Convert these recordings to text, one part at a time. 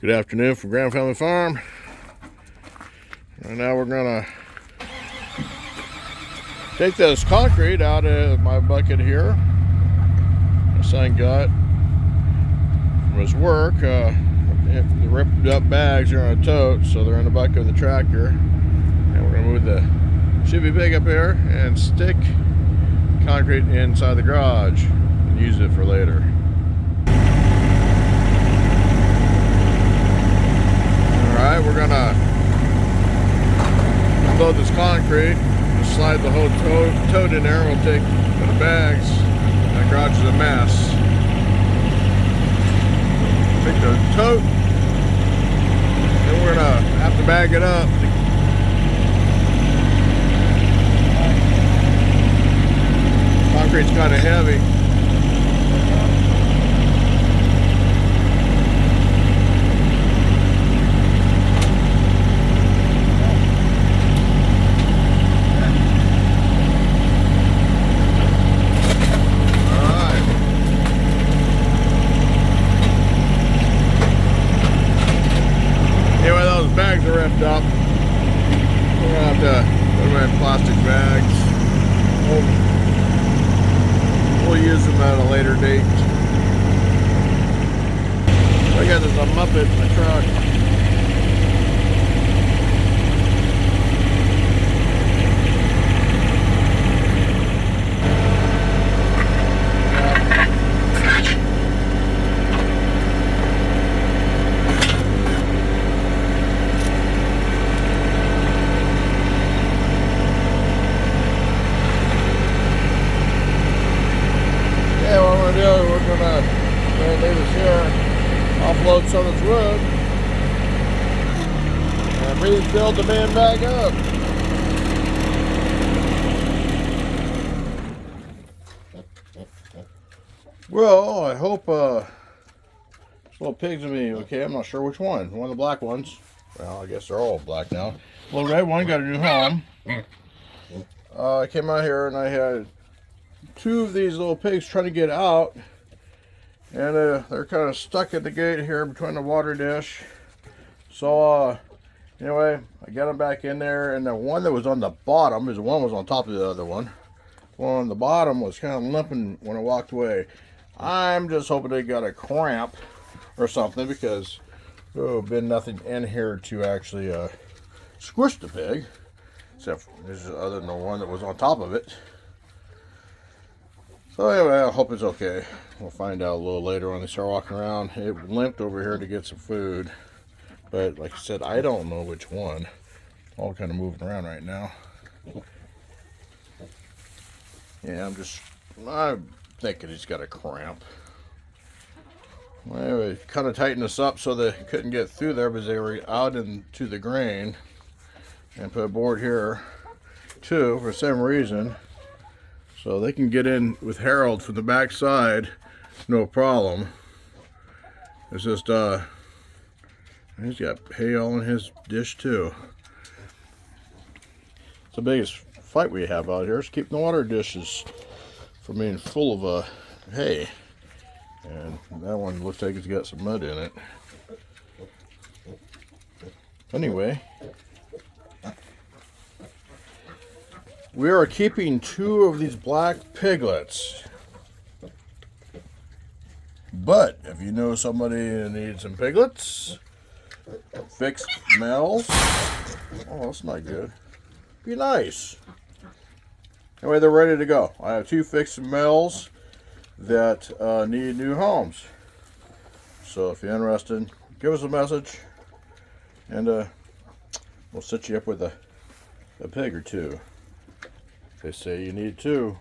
Good afternoon from Grand Family Farm. Right now we're gonna take this concrete out of my bucket here. My son got from his work. The ripped up bags are on a tote, so they're in the bucket of the tractor. And we're gonna move the Chevy Pig up here and stick concrete inside the garage and use it for later. Alright, we're gonna unload this concrete, just slide the whole tote in there. We'll take the bags. That garage is a mess. Take the tote, then we're gonna have to bag it up. Concrete's kind of heavy. Bags are ripped up. We're gonna have to put them in plastic bags. We'll use them at a later date. I got this a Muppet in the truck. We're gonna leave this here, offload some of this wood, and rebuild the bin back up. Well, I hope this little pig's gonna be okay. I'm not sure which one. One of the black ones. Well, I guess they're all black now. The little red one got a new home. I came out here and I had two of these little pigs trying to get out, and they're kind of stuck at the gate here between the water dish. So anyway, I got them back in there, and the one that was on the bottom, is one was on top of the other one. The one on the bottom was kind of limping when I walked away. I'm just hoping they got a cramp or something, because there's been nothing in here to actually squish the pig, except other than the one that was on top of it. So anyway, I hope it's okay. We'll find out a little later when they start walking around. It limped over here to get some food, but like I said, I don't know which one. All kind of moving around right now. Yeah, I'm thinking he's got a cramp. Well, anyway, kind of tightened this up so they couldn't get through there because they were out into the grain, and put a board here too for some reason. So they can get in with Harold from the back side, no problem. It's just, he's got hay all in his dish too. It's the biggest fight we have out here is keeping the water dishes from being full of hay. And that one looks like it's got some mud in it. Anyway, we are keeping two of these black piglets. But if you know somebody who needs some piglets, fixed males, oh, that's not good. Be nice. Anyway, they're ready to go. I have two fixed males that need new homes. So if you're interested, give us a message, and we'll set you up with a pig or two. They say you need two.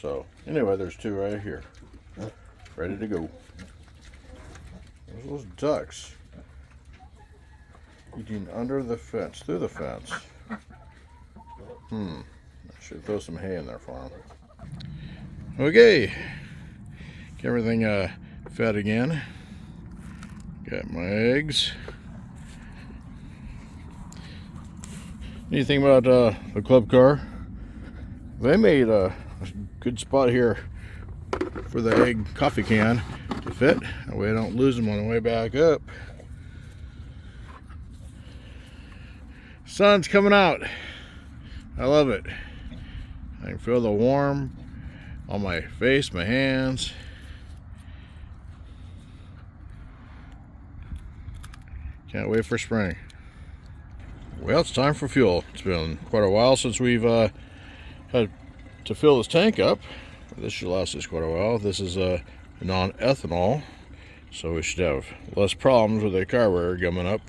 So anyway, there's two right here, ready to go. There's those ducks eating under the fence, through the fence. I should throw some hay in there for them. Okay, get everything fed again. Got my eggs. Anything about the club car? They made a good spot here for the egg coffee can to fit. That way I don't lose them on the way back up. Sun's coming out. I love it. I can feel the warm on my face, my hands. Can't wait for spring. Well, it's time for fuel. It's been quite a while since we've had to fill this tank up. This should last us quite a while. This is non-ethanol, so we should have less problems with the carburetor coming up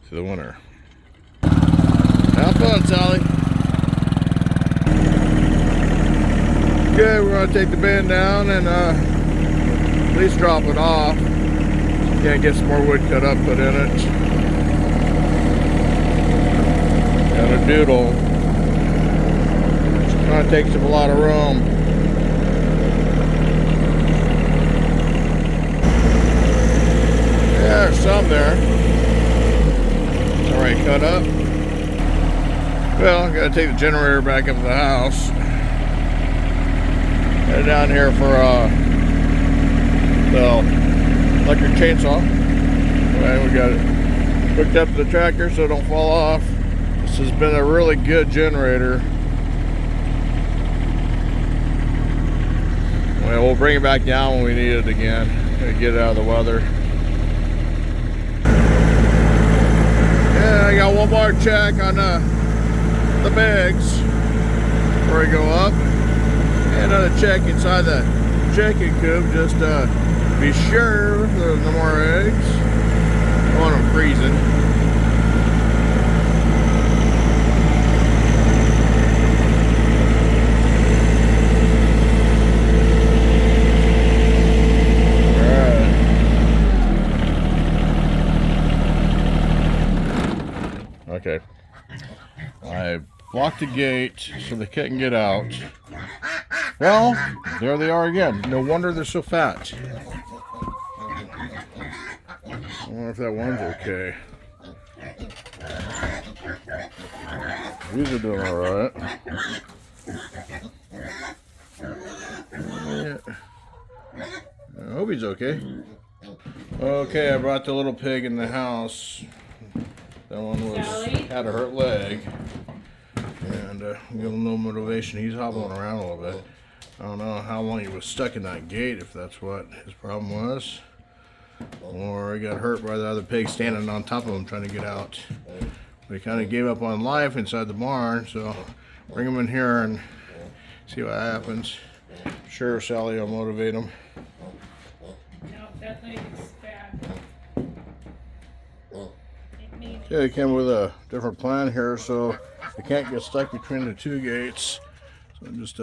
through the winter. Have fun, Sally. Okay, we're going to take the bin down and at least drop it off. Can't get some more wood cut up, put in it. And a doodle. Just kind of takes up a lot of room. Yeah, there's some there. It's already cut up. Well, I gotta take the generator back up to the house. Head down here for the electric chainsaw. Right, we got it hooked up to the tractor so it don't fall off. This has been a really good generator. Well, we'll bring it back down when we need it again. Gotta get it out of the weather. Yeah, I got one more check on the bags before I go up. And another check inside the chicken coop just to be sure there's no more eggs. I want them freezing. Okay, I blocked the gate so they couldn't get out. Well, there they are again. No wonder they're so fat. I wonder if that one's okay. These are doing all right. Yeah. I hope he's okay. Okay, I brought the little pig in the house. That one had a hurt leg, and give him no motivation. He's hobbling around a little bit. I don't know how long he was stuck in that gate, if that's what his problem was, or he got hurt by the other pig standing on top of him trying to get out. But he kind of gave up on life inside the barn, so bring him in here and see what happens. Sure, Sally will motivate him. No, that leg is bad. Okay, they came with a different plan here, so they can't get stuck between the two gates. So just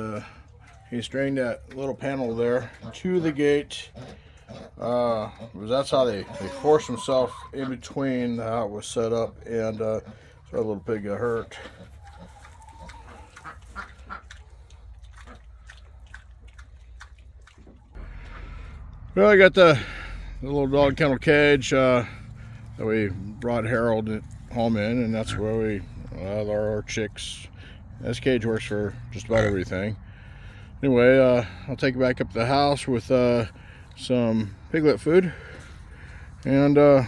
he strained that little panel there to the gate. Because that's how they forced themselves in between how it was set up, and so the little pig got hurt. Well, I got the little dog kennel cage that we brought Harold home in, and that's where we our chicks. This cage works for just about everything. Anyway, I'll take it back up to the house with some piglet food and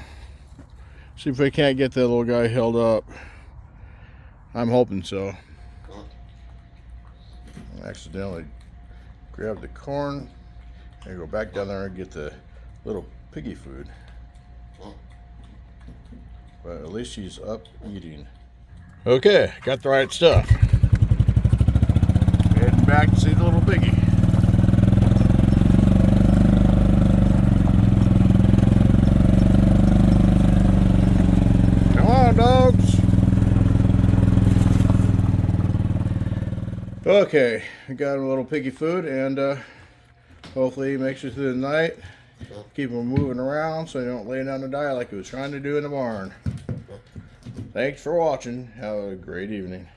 see if we can't get that little guy held up. I'm hoping so. I accidentally grabbed the corn and go back down there and get the little piggy food. But at least she's up eating. Okay, got the right stuff. Heading back to see the little piggy. Come on, dogs. Okay, I got him a little piggy food, and hopefully he makes it through the night. Keep him moving around so he don't lay down and die like he was trying to do in the barn. Thanks for watching. Have a great evening.